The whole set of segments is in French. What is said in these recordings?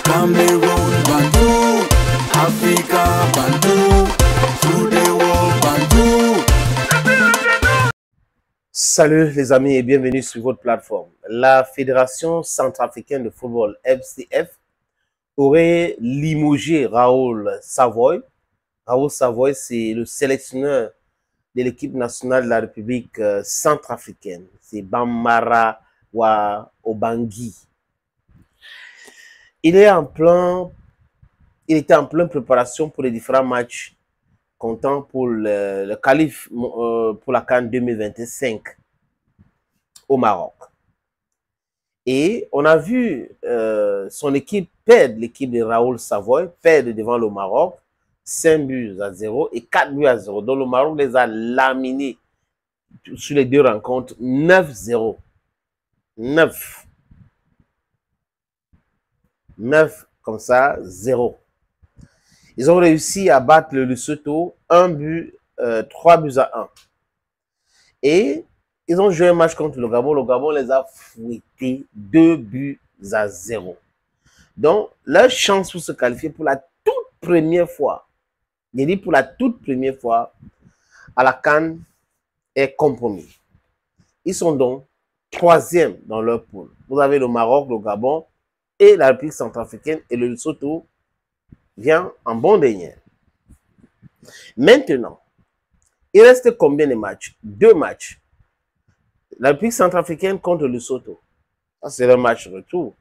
Cameroon Bantou, Africa Bantou, through the world Bantou. Salut les amis et bienvenue sur votre plateforme. La Fédération centrafricaine de football, FCF, aurait limogé Raoul Savoy. Raoul Savoy, c'est le sélectionneur de l'équipe nationale de la République centrafricaine. C'est Bambara wa Obangui. Il était en pleine préparation pour les différents matchs comptant pour le qualif pour la CAN 2025 au Maroc. Et on a vu son équipe perdre, l'équipe de Raoul Savoy, perdre devant le Maroc 5-0 et 4-0. Donc le Maroc les a laminés sur les deux rencontres 9-0. 9 comme ça, 0. Ils ont réussi à battre le Lesotho 3 buts à 1. Et ils ont joué un match contre le Gabon. Le Gabon les a fouettés 2-0. Donc, leur chance pour se qualifier pour la toute première fois, je dis pour la toute première fois, à la CAN est compromis. Ils sont donc 3e dans leur poule. Vous avez le Maroc, le Gabon et la République centrafricaine et le Lesotho vient en bon dernier. Maintenant, il reste combien de matchs? 2 matchs. La République centrafricaine contre le Lesotho. Ça, c'est le match retour.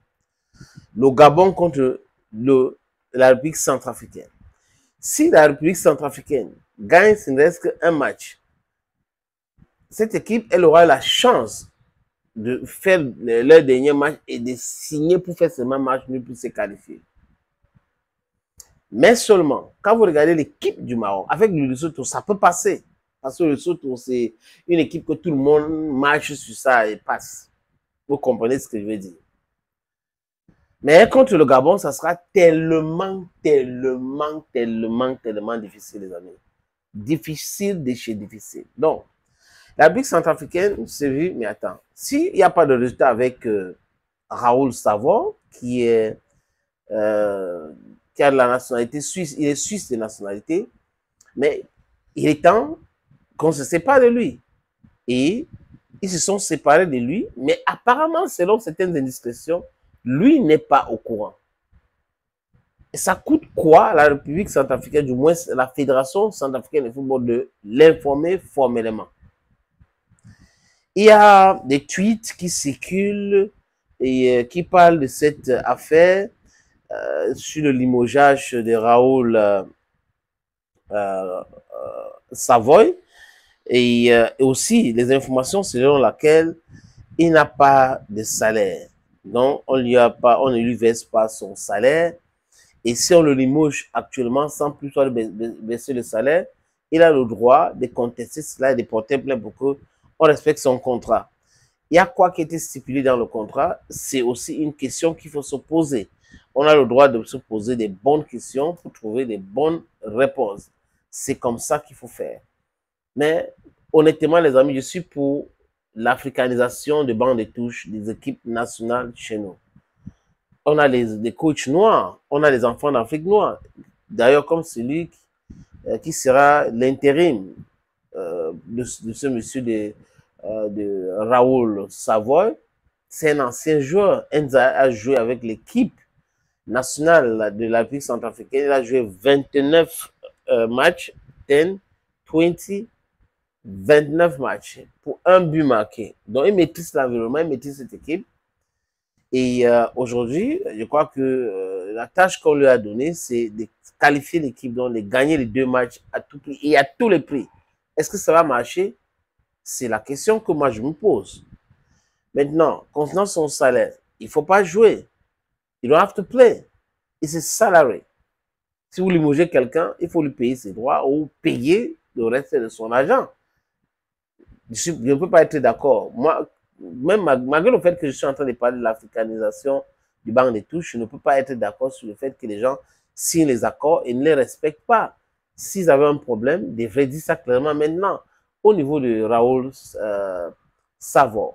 Le Gabon contre la République centrafricaine. Si la République centrafricaine gagne, il ne reste qu'un match. Cette équipe, elle aura la chance de faire leur dernier match et de signer pour faire ce même match pour se qualifier. Mais seulement, quand vous regardez l'équipe du Maroc, avec le Lesotho, ça peut passer. Parce que le Lesotho, c'est une équipe que tout le monde marche sur ça et passe. Vous comprenez ce que je veux dire. Mais contre le Gabon, ça sera tellement difficile, les amis. Difficile de chez difficile. Donc, la République centrafricaine s'est vue, mais attends, s'il n'y a pas de résultat avec Raoul Savoy, qui a de la nationalité suisse, il est suisse de nationalité, mais il est temps qu'on se sépare de lui. Et ils se sont séparés de lui, mais apparemment, selon certaines indiscrétions, lui n'est pas au courant. Et ça coûte quoi à la République centrafricaine, du moins la Fédération centrafricaine de football, de l'informer formellement? Il y a des tweets qui circulent et qui parlent de cette affaire sur le limogeage de Raoul Savoy et aussi les informations selon lesquelles il n'a pas de salaire. Donc, on ne lui verse pas son salaire. Et si on le limoge actuellement sans plus baisser le salaire, il a le droit de contester cela et de porter plainte pour qu'on respecte son contrat. Il y a quoi qui a été stipulé dans le contrat? C'est aussi une question qu'il faut se poser. On a le droit de se poser des bonnes questions pour trouver des bonnes réponses. C'est comme ça qu'il faut faire. Mais honnêtement, les amis, je suis pour l'africanisation de bancs de touche des équipes nationales chez nous. On a des coachs noirs, on a des enfants d'Afrique noire. D'ailleurs, comme celui qui sera l'intérim de ce monsieur de Raoul Savoy, c'est un ancien joueur. Enza a joué avec l'équipe nationale de la République centrafricaine. Il a joué 29 matchs, 10, 20, 29 matchs pour un but marqué. Donc, il maîtrise l'environnement, il maîtrise cette équipe. Et aujourd'hui, je crois que la tâche qu'on lui a donnée, c'est de qualifier l'équipe, donc de gagner les 2 matchs à tout prix et à tous les prix. Est-ce que ça va marcher? C'est la question que moi je me pose. Maintenant, concernant son salaire, il ne faut pas jouer. You don't have to play. It's a salary. Si vous limogez quelqu'un, il faut lui payer ses droits ou payer le reste de son argent. Je ne peux pas être d'accord. Moi, même malgré le fait que je suis en train de parler de l'africanisation du banc de touche, je ne peux pas être d'accord sur le fait que les gens signent les accords et ne les respectent pas. S'ils avaient un problème, ils devraient dire ça clairement maintenant. Au niveau de Raoul Savoy,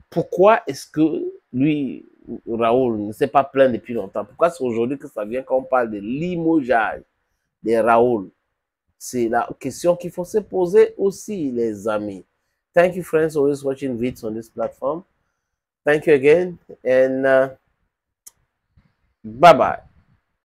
pourquoi est-ce que lui, Raoul ne s'est pas plaint depuis longtemps. Pourquoi c'est aujourd'hui que ça vient quand on parle de limogeage des Raoul? C'est la question qu'il faut se poser aussi, les amis. Thank you, friends, always watching vids on this platform. Thank you again, and bye-bye.